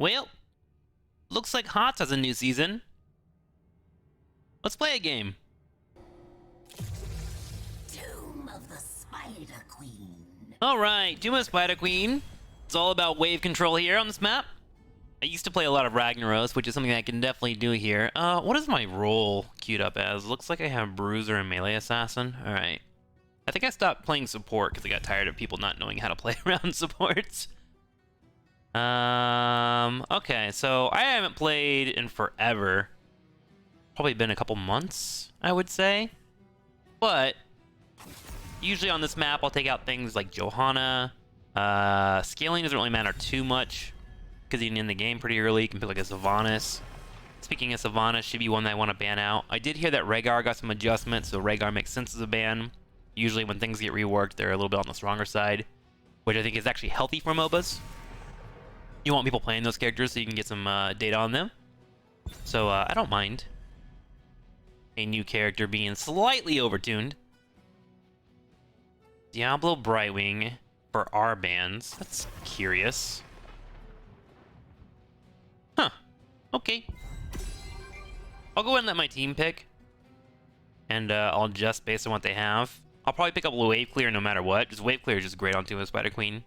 Well, looks like HOTS has a new season. Let's play a game. Tomb of the Spider Queen. Alright, Doom of the Spider Queen. It's all about wave control here on this map. I used to play a lot of Ragnaros, which is something I can definitely do here. What is my role queued up as? Looks like I have Bruiser and Melee Assassin. Alright. I think I stopped playing support because I got tired of people not knowing how to play around supports. Okay, so I haven't played in forever. Probably been a couple months, I would say. But usually on this map, I'll take out things like Johanna. Scaling doesn't really matter too much because you can end the game pretty early. You can pick like a Sylvanas. Speaking of Sylvanas, should be one that I want to ban out. I did hear that Rhaegar got some adjustments, so Rhaegar makes sense as a ban. Usually when things get reworked, they're a little bit on the stronger side, which I think is actually healthy for MOBAs. You want people playing those characters so you can get some data on them. So I don't mind a new character being slightly overtuned. Diablo Brightwing for our bans. That's curious. Huh. Okay. I'll go ahead and let my team pick. And I'll adjust based on what they have. I'll probably pick up Wave Clear no matter what. Just Wave Clear is just great on Tomb of the Spider Queen.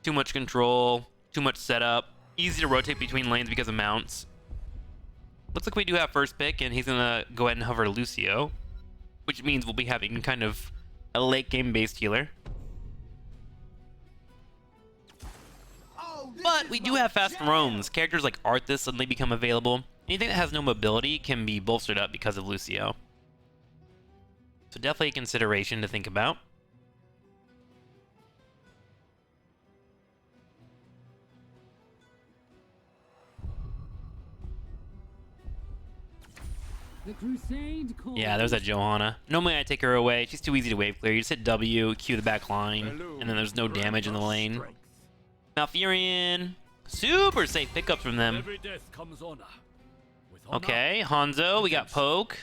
Too much control, too much setup. Easy to rotate between lanes because of mounts. Looks like we do have first pick, and he's gonna go ahead and hover Lucio, which means we'll be having kind of a late game based healer. But we do have fast roams. Characters like Arthas suddenly become available. Anything that has no mobility can be bolstered up because of Lucio. So definitely a consideration to think about. The crusade calls. Yeah, there's that Johanna. Normally I take her away. She's too easy to wave clear. You just hit W, Q the back line, and then there's no damage in the lane. Malfurion. Super safe pickups from them. Every death comes honor. With honor, Okay, Hanzo, we got Poke.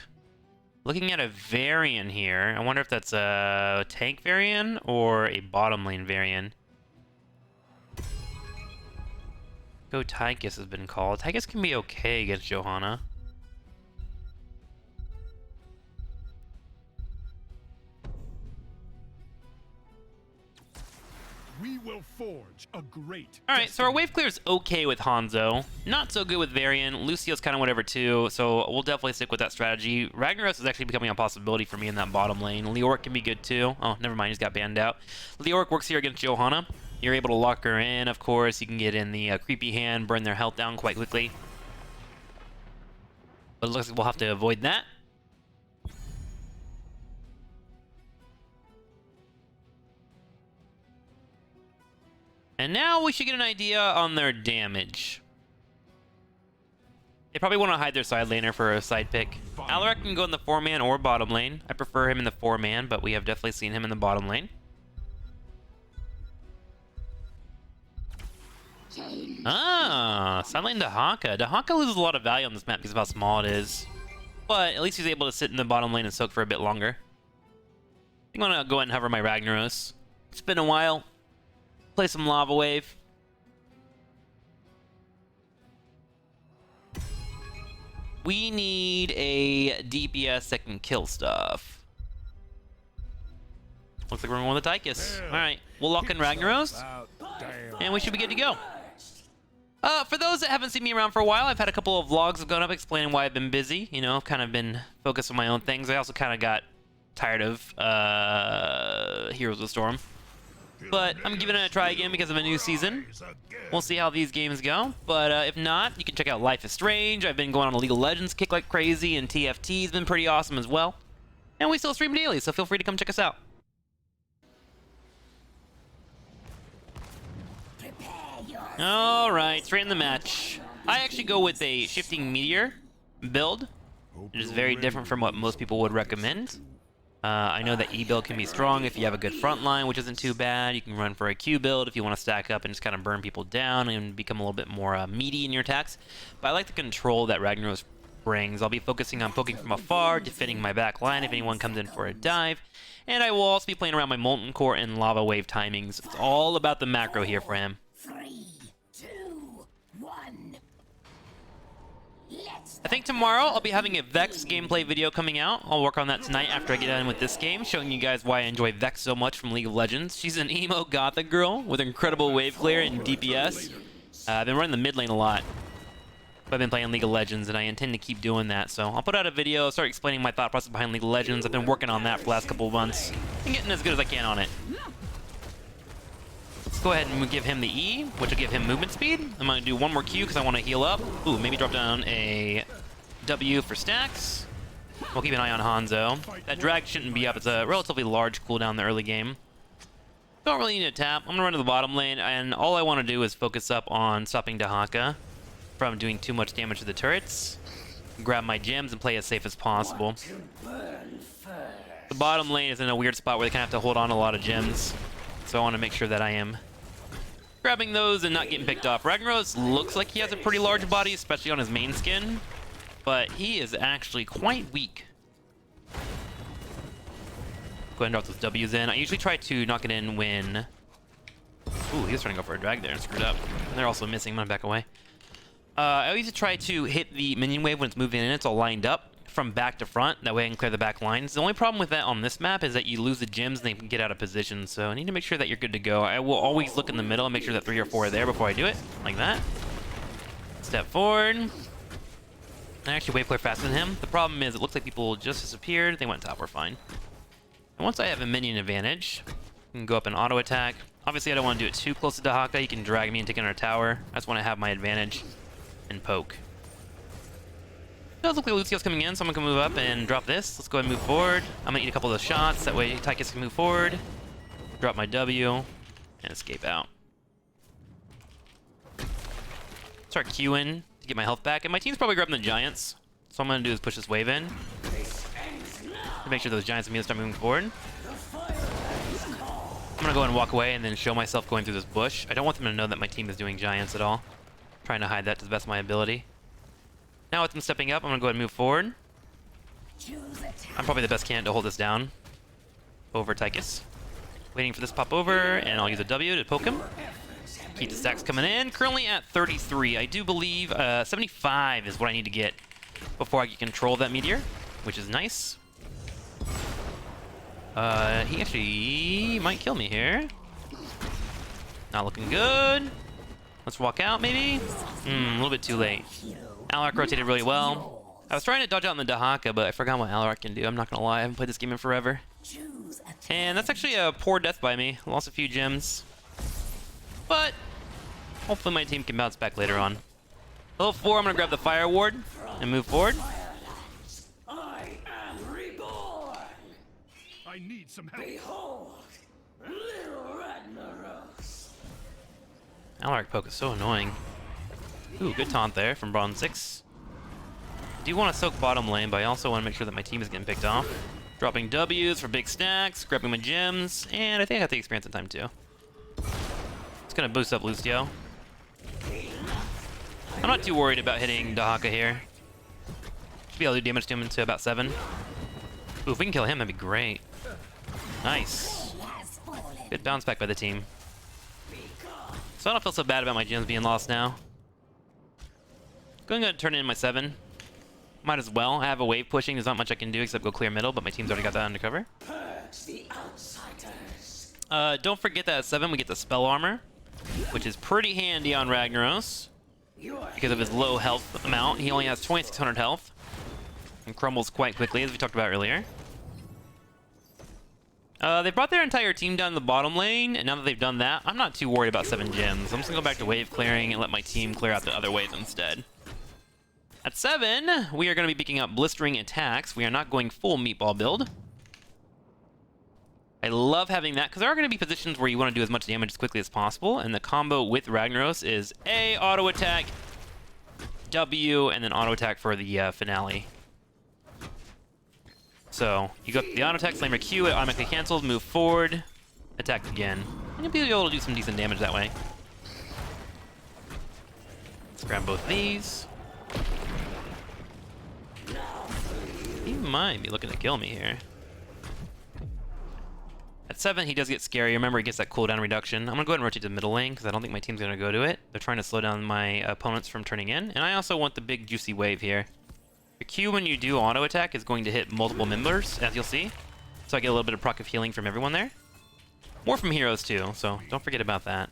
Looking at a variant here. I wonder if that's a tank variant or a bottom lane variant. Go Tychus has been called. Tychus can be okay against Johanna. We will forge a great. Alright, so our wave clear is okay with Hanzo. Not so good with Varian. Lucio's kind of whatever too, so we'll definitely stick with that strategy. Ragnaros is actually becoming a possibility for me in that bottom lane. Leoric can be good too. Oh, never mind, he's got banned out. Leoric works here against Johanna. You're able to lock her in, of course. You can get in the creepy hand, burn their health down quite quickly. But it looks like we'll have to avoid that. And now we should get an idea on their damage. They probably want to hide their side laner for a side pick. Alarak can go in the 4-man or bottom lane. I prefer him in the 4-man, but we have definitely seen him in the bottom lane. Ah, side lane Dahaka. Dahaka loses a lot of value on this map because of how small it is. But at least he's able to sit in the bottom lane and soak for a bit longer. I think I'm going to go ahead and hover my Ragnaros. It's been a while. Play some Lava Wave. We need a DPS that can kill stuff. Looks like we're going with the Tychus. Alright, we'll lock in Ragnaros, and we should be good to go. For those that haven't seen me around for a while, I've had a couple of vlogs have gone up explaining why I've been busy. You know, I've kind of been focused on my own things. I also kind of got tired of Heroes of the Storm. But I'm giving it a try again because of a new season. We'll see how these games go. But if not, you can check out Life is Strange. I've been going on a League of Legends kick like crazy, and TFT's been pretty awesome as well. And we still stream daily, so feel free to come check us out. Alright, straight in the match. I actually go with a Shifting Meteor build. It is very different from what most people would recommend. I know that E build can be strong if you have a good front line, which isn't too bad. You can run for a Q build if you want to stack up and just kind of burn people down and become a little bit more meaty in your attacks. But I like the control that Ragnaros brings. I'll be focusing on poking from afar, defending my back line if anyone comes in for a dive. And I will also be playing around my Molten Core and Lava Wave timings. It's all about the macro here for him. 3, 2, tomorrow, I'll be having a Vex gameplay video coming out. I'll work on that tonight after I get done with this game, showing you guys why I enjoy Vex so much from League of Legends. She's an emo gothic girl with incredible wave clear and DPS. I've been running the mid lane a lot. I've been playing League of Legends, and I intend to keep doing that. So I'll put out a video, start explaining my thought process behind League of Legends. I've been working on that for the last couple of months and getting as good as I can on it. Let's go ahead and give him the E, which will give him movement speed. I'm going to do one more Q because I want to heal up. Ooh, maybe drop down a W for stacks. We'll keep an eye on Hanzo. That drag shouldn't be up. It's a relatively large cooldown in the early game. Don't really need to tap. I'm going to run to the bottom lane, and all I want to do is focus up on stopping Dahaka from doing too much damage to the turrets. Grab my gems and play as safe as possible. The bottom lane is in a weird spot where they kind of have to hold on to a lot of gems. So I want to make sure that I am grabbing those and not getting picked off. Ragnaros looks like he has a pretty large body, especially on his main skin, but he is actually quite weak. Go ahead and drop those W's in. I usually try to knock it in when... Ooh, he was trying to go for a drag there and screwed up. And they're also missing. I'm going to back away. I always try to hit the minion wave when it's moving in. It's all lined up from back to front. That way I can clear the back lines. The only problem with that on this map is that you lose the gems and they can get out of position. So I need to make sure that you're good to go. I will always look in the middle and make sure that 3 or 4 are there before I do it. Like that. Step forward. I actually wave clear faster than him. The problem is it looks like people just disappeared. They went top. We're fine. And once I have a minion advantage, I can go up and auto attack. Obviously I don't want to do it too close to Dahaka. You can drag me and take in our tower. I just want to have my advantage and poke. It does look like Lucio's coming in, so I'm gonna move up and drop this. Let's go ahead and move forward. I'm gonna eat a couple of those shots, that way Tychus can move forward. Drop my W, and escape out. Start queuing to get my health back, and my team's probably grabbing the Giants. So what I'm gonna do is push this wave in. To make sure those Giants immediately start moving forward. I'm gonna go ahead and walk away and then show myself going through this bush. I don't want them to know that my team is doing Giants at all. Trying to hide that to the best of my ability. Now with them stepping up, I'm gonna go ahead and move forward. I'm probably the best candidate to hold this down over Tychus. Waiting for this pop over, and I'll use a W to poke him. Keep the stacks coming in. Currently at 33. I do believe 75 is what I need to get before I can control that meteor, which is nice. He actually might kill me here. Not looking good. Let's walk out, maybe? A little bit too late. Alarak rotated really well. I was trying to dodge out in the Dahaka, but I forgot what Alarak can do. I'm not gonna lie, I haven't played this game in forever. And that's actually a poor death by me. Lost a few gems. But hopefully my team can bounce back later on. Level 4, I'm gonna grab the Fire Ward and move forward. I am reborn. I need some help. Behold, little Ragnaros. Alarak poke is so annoying. Ooh, good taunt there from Bronze 6. Do want to soak bottom lane, but I also want to make sure that my team is getting picked off. Dropping W's for big stacks, grabbing my gems, and I think I got the experience in time too. It's gonna boost up Lucio. I'm not too worried about hitting Dahaka here. Should be able to do damage to him into about 7. Ooh, if we can kill him, that'd be great. Nice. Good bounce back by the team. So I don't feel so bad about my gems being lost now. Going to turn in my 7. Might as well. I have a wave pushing. There's not much I can do except go clear middle, but my team's already got that under cover. Don't forget that at 7 we get the spell armor, which is pretty handy on Ragnaros because of his low health amount. He only has 2600 health and crumbles quite quickly, as we talked about earlier. They brought their entire team down the bottom lane, and now that they've done that, I'm not too worried about 7 gems. I'm just gonna go back to wave clearing and let my team clear out the other waves instead. At 7, we are going to be picking up blistering attacks. We are not going full meatball build. I love having that because there are going to be positions where you want to do as much damage as quickly as possible, and the combo with Ragnaros is A, auto attack, W, and then auto attack for the finale. So you go the auto attack, slammer Q, it automatically cancels, move forward, attack again, and you'll be able to do some decent damage that way. Let's grab both these. He might be looking to kill me here. At 7, he does get scary. Remember, he gets that cooldown reduction. I'm going to go ahead and rotate to the middle lane because I don't think my team's going to go to it. They're trying to slow down my opponents from turning in. And I also want the big juicy wave here. The Q when you do auto attack is going to hit multiple members, as you'll see. So I get a little bit of proc of healing from everyone there. More from heroes too, so don't forget about that.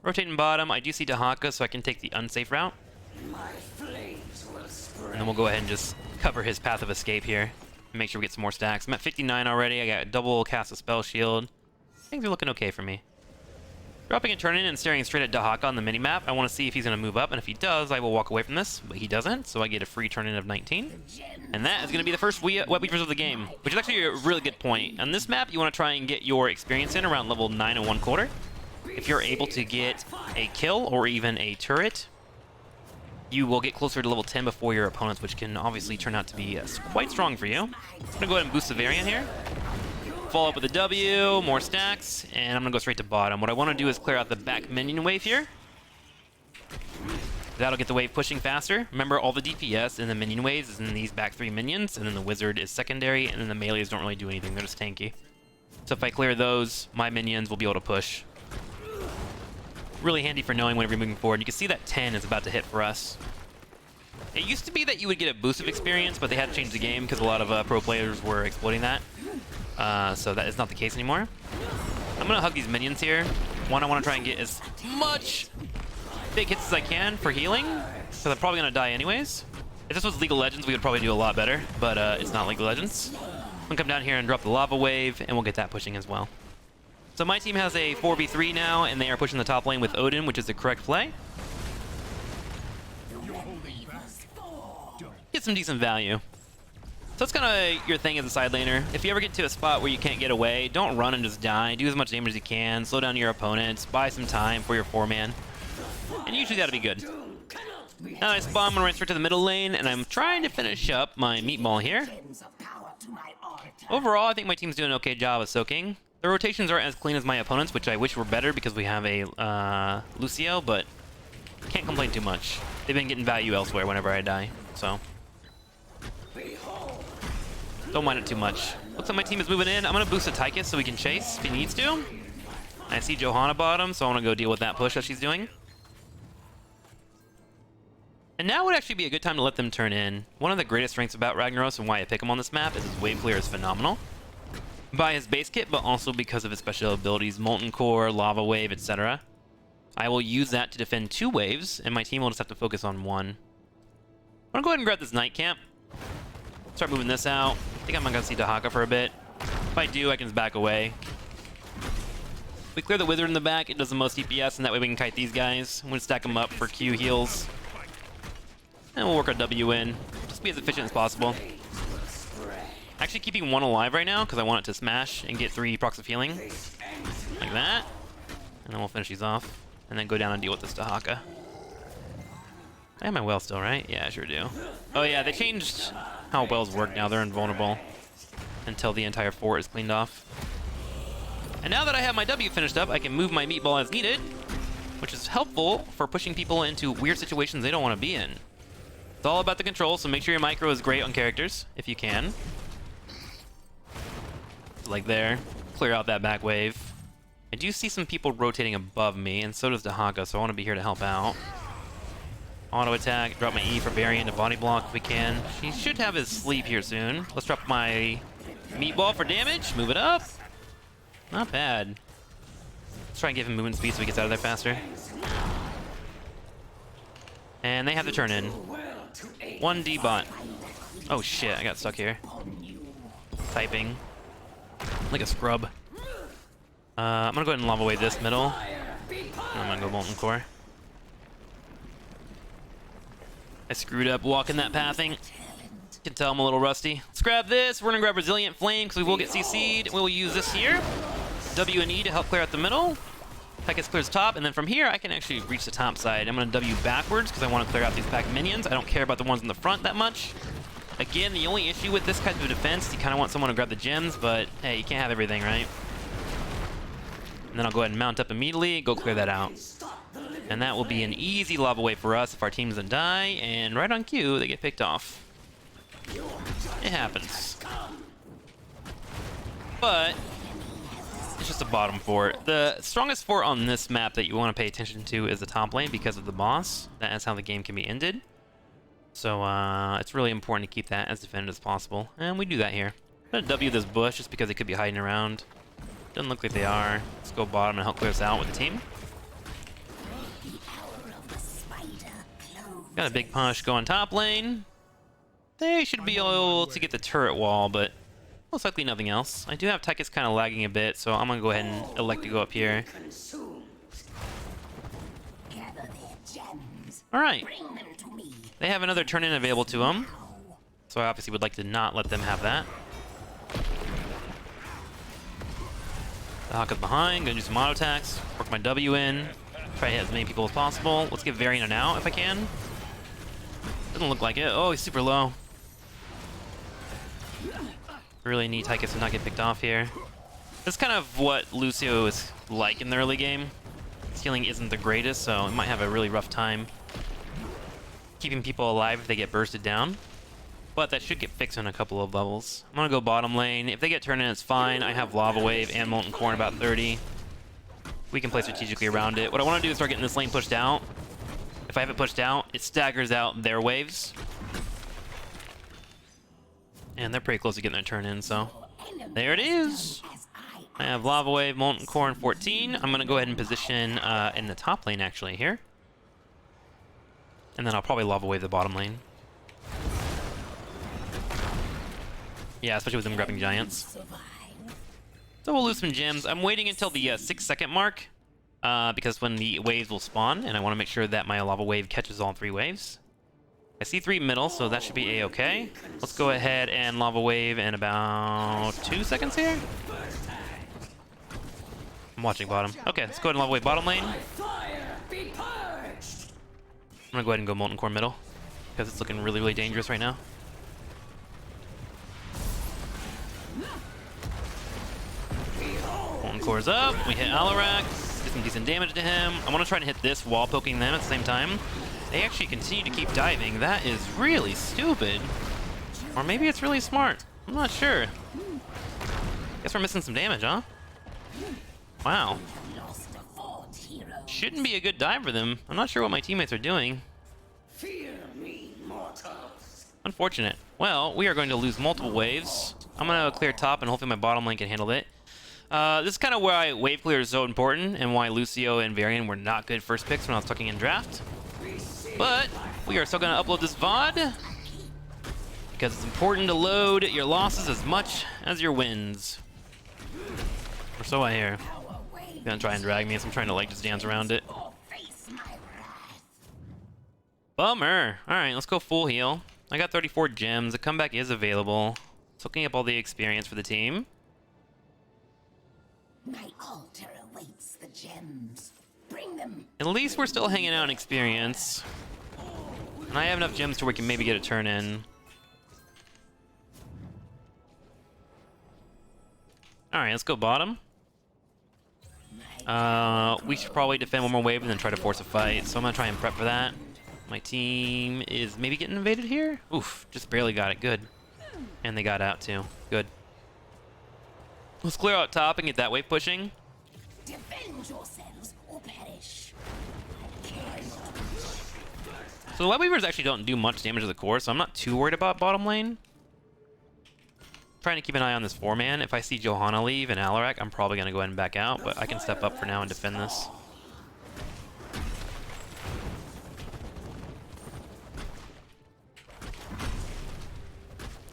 Rotating bottom, I do see Dahaka, so I can take the unsafe route. And then we'll go ahead and just cover his path of escape here. And make sure we get some more stacks. I'm at 59 already. I got double cast a spell shield. Things are looking okay for me. Dropping and turning and staring straight at Dahaka on the minimap. I want to see if he's going to move up, and if he does, I will walk away from this. But he doesn't, so I get a free turn-in of 19. And that is going to be the first web weavers of the game, which is actually a really good point. On this map, you want to try and get your experience in around level 9 and 1/4. If you're able to get a kill or even a turret, you will get closer to level 10 before your opponents, which can obviously turn out to be quite strong for you. I'm going to go ahead and boost the variant here. Follow up with a W, more stacks, and I'm going to go straight to bottom. What I want to do is clear out the back minion wave here. That'll get the wave pushing faster. Remember, all the DPS in the minion waves is in these back 3 minions, and then the wizard is secondary, and then the melees don't really do anything. They're just tanky. So if I clear those, my minions will be able to push. Really handy for knowing whenever you're moving forward. You can see that 10 is about to hit for us. It used to be that you would get a boost of experience, but they had to change the game because a lot of pro players were exploiting that. So that is not the case anymore. I'm going to hug these minions here. One, I want to try and get as much big hits as I can for healing, because I'm probably going to die anyways. If this was League of Legends, we would probably do a lot better, but it's not League of Legends. I'm going to come down here and drop the lava wave, and we'll get that pushing as well. So my team has a 4v3 now, and they are pushing the top lane with Odin, which is the correct play. Get some decent value. So that's kind of your thing as a side laner. If you ever get to a spot where you can't get away, don't run and just die. Do as much damage as you can. Slow down your opponents. Buy some time for your 4-man. And usually that'll be good. Now I spawn, I'm going to run straight to the middle lane, and I'm trying to finish up my meatball here. Overall, I think my team's doing an okay job of soaking. The rotations aren't as clean as my opponents, which I wish were better because we have a Lucio, but can't complain too much. They've been getting value elsewhere whenever I die, so don't mind it too much. Looks like my team is moving in. I'm going to boost a Tychus so we can chase if he needs to. I see Johanna bottom, so I want to go deal with that push that she's doing. And now would actually be a good time to let them turn in. One of the greatest strengths about Ragnaros and why I pick him on this map is his wave clear is phenomenal. By his base kit, but also because of his special abilities, Molten Core, Lava Wave, etc. I will use that to defend 2 waves, and my team will just have to focus on 1. I'm gonna go ahead and grab this Night Camp. Start moving this out. I think I'm not gonna see Dahaka for a bit. If I do, I can just back away. We clear the wizard in the back, it does the most DPS, and that way we can kite these guys. I'm gonna stack them up for Q heals. And we'll work our W in. Just be as efficient as possible. Actually keeping 1 alive right now because I want it to smash and get 3 procs of healing. Like that. And then we'll finish these off. And then go down and deal with this Dahaka. I have my well still, right? Yeah, I sure do. Oh yeah, they changed how wells work now. They're invulnerable until the entire fort is cleaned off. And now that I have my W finished up, I can move my meatball as needed, which is helpful for pushing people into weird situations they don't want to be in. It's all about the control, so make sure your micro is great on characters, if you can. Like there. Clear out that back wave. I do see some people rotating above me, and so does Dahaka, so I want to be here to help out. Auto attack, drop my E for variant to body block if we can. He should have his sleep here soon. Let's drop my meatball for damage. Move it up. Not bad. Let's try and give him movement speed so he gets out of there faster. And they have to turn in. 1D bot. Oh shit, I got stuck here. Typing. Like a scrub. I'm gonna go ahead and lava wave this middle. And I'm gonna go Molten Core. I screwed up walking that pathing. Can tell I'm a little rusty. Let's grab this. We're gonna grab Resilient Flame because we will get CC'd. We'll use this here. W and E to help clear out the middle. Tychus clears top, and then from here I can actually reach the top side. I'm gonna W backwards because I want to clear out these back minions. I don't care about the ones in the front that much. Again, the only issue with this kind of defense, you kind of want someone to grab the gems, but hey, you can't have everything, right? And then I'll go ahead and mount up immediately, go clear that out. And that will be an easy lava wave for us if our team doesn't die, and right on cue, they get picked off. It happens. But it's just a bottom fort. The strongest fort on this map that you want to pay attention to is the top lane because of the boss. That is how the game can be ended. So it's really important to keep that as defended as possible. And we do that here. I'm going to W this bush just because they could be hiding around. Doesn't look like they are. Let's go bottom and help clear this out with the team. Got a big push going top lane. They should be able to get the turret wall, but most likely nothing else. I do have Tychus kind of lagging a bit, so I'm going to go ahead and elect to go up here. Alright. They have another turn-in available to them, so I obviously would like to not let them have that. The Hawk is behind, gonna do some auto attacks, work my W in, try to hit as many people as possible. Let's get Varian an out if I can. Doesn't look like it. Oh, he's super low. Really need Tychus to not get picked off here. That's kind of what Lucio is like in the early game. His healing isn't the greatest, so he might have a really rough time keeping people alive if they get bursted down. But that should get fixed in a couple of levels. I'm gonna go bottom lane. If they get turned in, it's fine. I have Lava Wave and Molten Core in about 30. We can play strategically around it. What I want to do is start getting this lane pushed out. If I have it pushed out, it staggers out their waves. And they're pretty close to getting their turn in, so there it is. I have Lava Wave, Molten Core, and 14. I'm gonna go ahead and position in the top lane actually here. And then I'll probably Lava Wave the bottom lane. Yeah, especially with them grabbing giants. So we'll lose some gems. I'm waiting until the 6-second mark because when the waves will spawn, and I want to make sure that my Lava Wave catches all 3 waves. I see 3 middle, so that should be a-okay. Let's go ahead and Lava Wave in about 2 seconds here. I'm watching bottom. Okay, let's go ahead and Lava Wave bottom lane. I'm gonna go ahead and go Molten Core middle because it's looking really, really dangerous right now. Molten Core's up. We hit Alarak. Get some decent damage to him. I want to try to hit this while poking them at the same time. They actually continue to keep diving. That is really stupid. Or maybe it's really smart. I'm not sure. Guess we're missing some damage, huh? Wow. Shouldn't be a good dive for them. I'm not sure what my teammates are doing. Fear me, mortals. Unfortunate. Well, we are going to lose multiple waves. I'm going to clear top, and hopefully my bottom lane can handle it. This is kind of why wave clear is so important, and why Lucio and Varian were not good first picks when I was talking in draft. But we are still going to upload this VOD, because it's important to load your losses as much as your wins. Or so I hear. Gonna try and drag me, so I'm trying to like just dance around it. Bummer. Alright, let's go full heal. I got 34 gems. The comeback is available. Soaking up all the experience for the team. My altar awaits the gems. Bring them. At least we're still hanging out in experience. And I have enough gems to where we can maybe get a turn in. Alright, let's go bottom. We should probably defend one more wave and then try to force a fight, so I'm gonna try and prep for that. My team is maybe getting invaded here? Oof, just barely got it. Good. And they got out too. Good. Let's clear out top and get that wave pushing. Defend yourselves or perish. So the Web Weavers actually don't do much damage to the core, so I'm not too worried about bottom lane. Trying to keep an eye on this 4-man. If I see Johanna leave and Alarak, I'm probably going to go ahead and back out, but I can step up for now and defend this.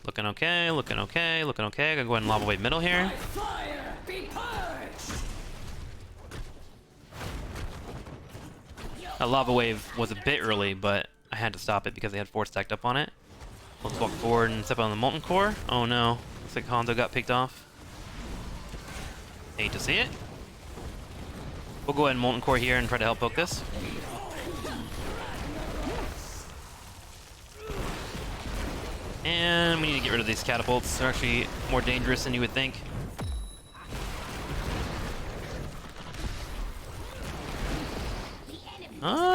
Looking okay, looking okay, looking okay. I'm going to go ahead and Lava Wave middle here. That Lava Wave was a bit early, but I had to stop it because they had 4 stacked up on it. Let's walk forward and step on the Molten Core. Oh no. Looks like Hanzo got picked off. Hate to see it. We'll go ahead and Molten Core here and try to help poke this. And we need to get rid of these catapults. They're actually more dangerous than you would think.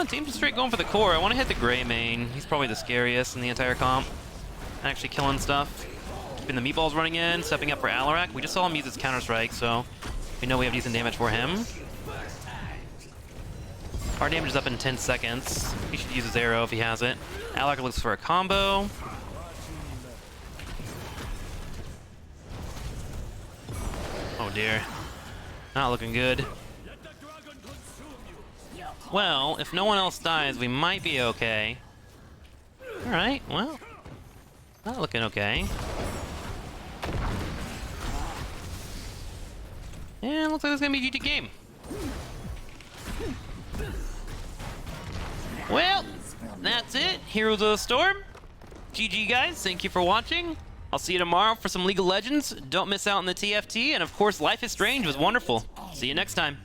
Team just straight going for the core. I want to hit the gray main. He's probably the scariest in the entire comp. Actually killing stuff. Keeping the meatballs running in, stepping up for Alarak. We just saw him use his counter strike, so we know we have decent damage for him. Our damage is up in 10 seconds. He should use his arrow if he has it. Alec looks for a combo. Oh dear. Not looking good. Well, if no one else dies, we might be okay. Alright, well. Not looking okay. Yeah, looks like it's gonna be a GG game. Well, that's it. Heroes of the Storm. GG guys, thank you for watching. I'll see you tomorrow for some League of Legends. Don't miss out on the TFT, and of course, Life is Strange was wonderful. See you next time.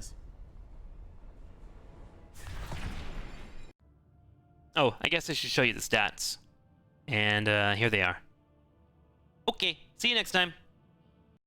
Oh, I guess I should show you the stats. And here they are. Okay, see you next time.